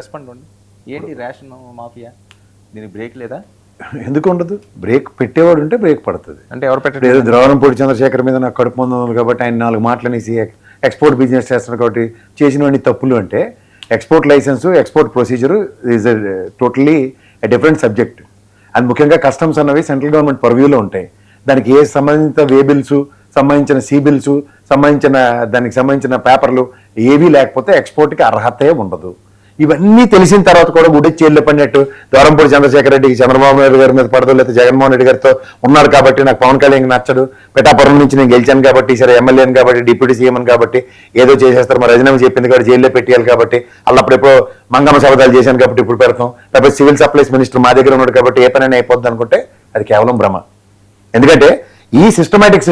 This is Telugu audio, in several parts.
రెస్పాండ్ అండి. ఏంటి రేషన్ మాఫియా, దీనికి బ్రేక్ లేదా? ఎందుకు ఉండదు? బ్రేక్ పెట్టేవాడు ఉంటే బ్రేక్ పడుతుంది. అంటే ఎవరు పెట్టారు? ఏదో ద్రవణంపూడి చంద్రశేఖర్ మీద నాకు కడుపు మంది ఉంది కాబట్టి ఆయన 4 మాటలు అనేసి ఎక్స్పోర్ట్ బిజినెస్ చేస్తున్నారు కాబట్టి చేసినవన్నీ తప్పులు అంటే export licence, export procedure is totally different subject. అది ముఖ్యంగా కస్టమ్స్ అన్నవి సెంట్రల్ గవర్నమెంట్ పర్వ్యూలో ఉంటాయి. దానికి ఏ సంబంధిత వే బిల్స్, సంబంధించిన సి బిల్స్, దానికి సంబంధించిన పేపర్లు ఏవీ లేకపోతే ఎక్స్పోర్ట్కి అర్హతే ఉండదు. ఇవన్నీ తెలిసిన తర్వాత కూడా గుడి చేళ్ళు పడినట్టు ద్వారంపూడి చంద్రశేఖర్ రెడ్డికి చంద్రబాబు నాయుడు గారి మీద పడదు, లేకపోతే జగన్మోహన్ రెడ్డి గారితో ఉన్నారు కాబట్టి నాకు పవన్ కళ్యాణ్ నచ్చడు, పిఠాపురం నుంచి నేను గెలిచాను కాబట్టి, సరే ఎమ్మెల్యేని కాబట్టి, డిప్యూటీ సీఎం కాబట్టి ఏదో చేసేస్తారు, మరి రజనమ్మ చెప్పింది కాబట్టి జైల్లో పెట్టేయాలి కాబట్టి, అల్లప్పుడెప్పుడో మంగమ్మ శబదాలు చేశాను కాబట్టి ఇప్పుడు పెడతాం, లేకపోతే సివిల్ సప్లైస్ మినిస్టర్ మా దగ్గర ఉన్నాడు కాబట్టి ఏ పనైనా అయిపోద్ది అనుకుంటే అది కేవలం భ్రమ. ఎందుకంటే ఈ సిస్టమేటిక్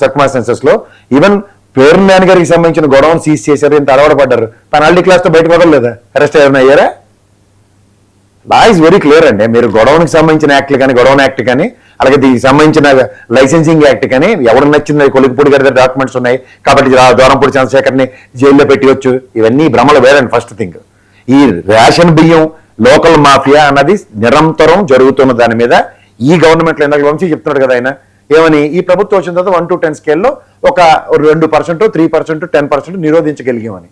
సర్కమ్స్టాన్సెస్ లో ఈవెన్ పేరునాని గారికి సంబంధించిన గొడవను సీజ్ చేశారు, ఇంత అలవాటు పడ్డారు, పెనాల్టీ క్లాస్తో బయటకు వదలలేదా? అరెస్ట్ ఎవరైనా అయ్యారా? లా ఇస్ వెరీ క్లియర్ అండి. మీరు గొడవనికి సంబంధించిన యాక్ట్లు కానీ, గొడవన్ యాక్ట్ కానీ, అలాగే దీనికి సంబంధించిన లైసెన్సింగ్ యాక్ట్ కానీ ఎవరు నచ్చింది, కొలిగిపూడి గారి డాక్యుమెంట్స్ ఉన్నాయి కాబట్టి ద్వారంపూడి చంద్రశేఖర్ని జైల్లో పెట్టవచ్చు, ఇవన్నీ భ్రమలు వేరండి. ఫస్ట్ థింగ్, ఈ రేషన్ బియ్యం లోకల్ మాఫియా అన్నది నిరంతరం జరుగుతున్న దాని మీద ఈ గవర్నమెంట్లో ఇందాక వంశీ చెప్తున్నాడు కదా ఆయన ఏమని, ఈ ప్రభుత్వం వచ్చిన తర్వాత 1 to 10 స్కేల్లో ఒక 2%, 3%, 10% నిరోధించగలిగామని.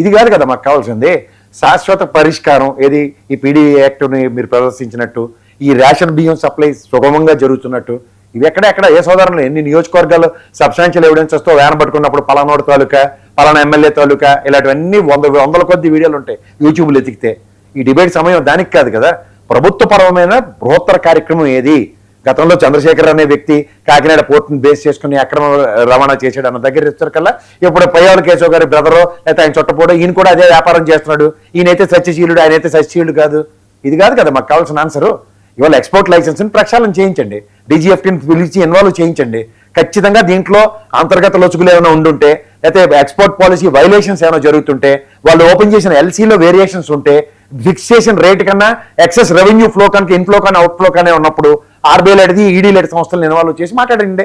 ఇది కాదు కదా మాకు కావాల్సింది. శాశ్వత పరిష్కారం ఏది? ఈ పీడీ యాక్ట్ని మీరు ప్రదర్శించినట్టు, ఈ రేషన్ బియ్యం సప్లై సుగమంగా జరుగుతున్నట్టు, ఇవి ఎక్కడ ఏ సోదరులు ఎన్ని నియోజకవర్గాలు సబ్స్టాన్షియల్ ఎవిడెన్స్ వస్తూ వ్యాన్ పట్టుకున్నప్పుడు పలానోడు తాలూకా, పలానా ఎమ్మెల్యే తాలూకా, ఇలాంటివన్నీ వందల కొద్ది వీడియోలు ఉంటాయి యూట్యూబ్లో ఎతికితే. ఈ డిబేట్ సమయం దానికి కాదు కదా. ప్రభుత్వపరమైన బృహత్తర కార్యక్రమం ఏది? గతంలో చంద్రశేఖర్ అనే వ్యక్తి కాకినాడ పోర్టును బేస్ చేసుకుని అక్రమ రవాణా చేశాడు అన్న దగ్గర ఇస్తారు కల్లా ఇప్పుడు పయ్యావుల కేశవ్ గారి బ్రదరో లేకపోతే ఆయన చుట్టపోడో ఈయన కూడా అదే వ్యాపారం చేస్తున్నాడు. ఈయనైతే సత్యశీలుడు, ఆయనైతే సత్యశీలుడు కాదు. ఇది కాదు కదా మాకు కావాల్సిన ఆన్సరు. ఇవాళ ఎక్స్పోర్ట్ లైసెన్స్ని ప్రక్షాళన చేయించండి, డీజీఎఫ్టీని పిలిచి ఇన్వాల్వ్ చేయించండి. ఖచ్చితంగా దీంట్లో అంతర్గత లొచుగులు ఏమైనా ఉండుంటే, లేకపోతే ఎక్స్పోర్ట్ పాలసీ వైలేషన్స్ ఏమైనా జరుగుతుంటే, వాళ్ళు ఓపెన్ చేసిన ఎల్సీలో వేరియేషన్స్ ఉంటే, ఫిక్స్ చేసిన రేట్ కన్నా ఎక్సెస్ రెవెన్యూ ఫ్లో కనుక ఇన్ఫ్లో కానీ అవుట్ఫ్లో కానీ ఉన్నప్పుడు ఆర్బీఐ లాంటిది, ఈడీ లాంటి సంస్థలను ఇన్వాల్వ్ చేసి మాట్లాడండి.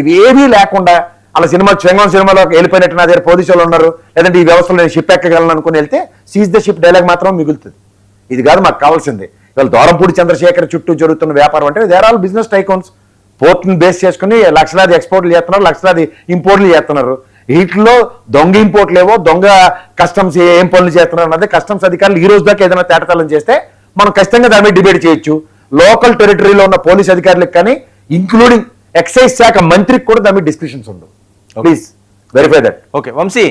ఇవేమీ లేకుండా అలా చెంగం సినిమాలో వెళ్ళిపోయినట్టు నా దగ్గర పోలీసు వాళ్ళు ఉన్నారు, లేదంటే ఈ వ్యవస్థలో నేను షిప్ ఎక్కగలను అనుకుని వెళ్తే సీజ్ ద షిప్ డైలాగ్ మాత్రం మిగులుతుంది. ఇది కాదు మాకు కావాల్సింది. ఇవాళ ద్వారంపూడి చంద్రశేఖర్ చుట్టూ జరుగుతున్న వ్యాపారం అంటే దేర్ ఆల్ బిజినెస్ టైకోన్స్. పోర్ట్ని బేస్ చేసుకుని లక్షలాది ఎక్స్పోర్ట్లు చేస్తున్నారు, లక్షలాది ఇంపోర్ట్లు చేస్తున్నారు. వీటిలో దొంగ ఇంపోర్ట్లు ఏవో, దొంగ కస్టమ్స్ ఏం పనులు చేస్తున్నారు అన్నది కస్టమ్స్ అధికారులు ఈ రోజు దాకా ఏదైనా తేటతలం చేస్తే మనం ఖచ్చితంగా దాని మీద డిబేట్ చేయొచ్చు. లోకల్ టెరిటరీలో ఉన్న పోలీస్ అధికారులకు కానీ, ఇంక్లూడింగ్ ఎక్సైజ్ శాఖ మంత్రికి కూడా దాని మీద డిస్కషన్స్ ఉండవు. Please verify that. Okay Vamsi.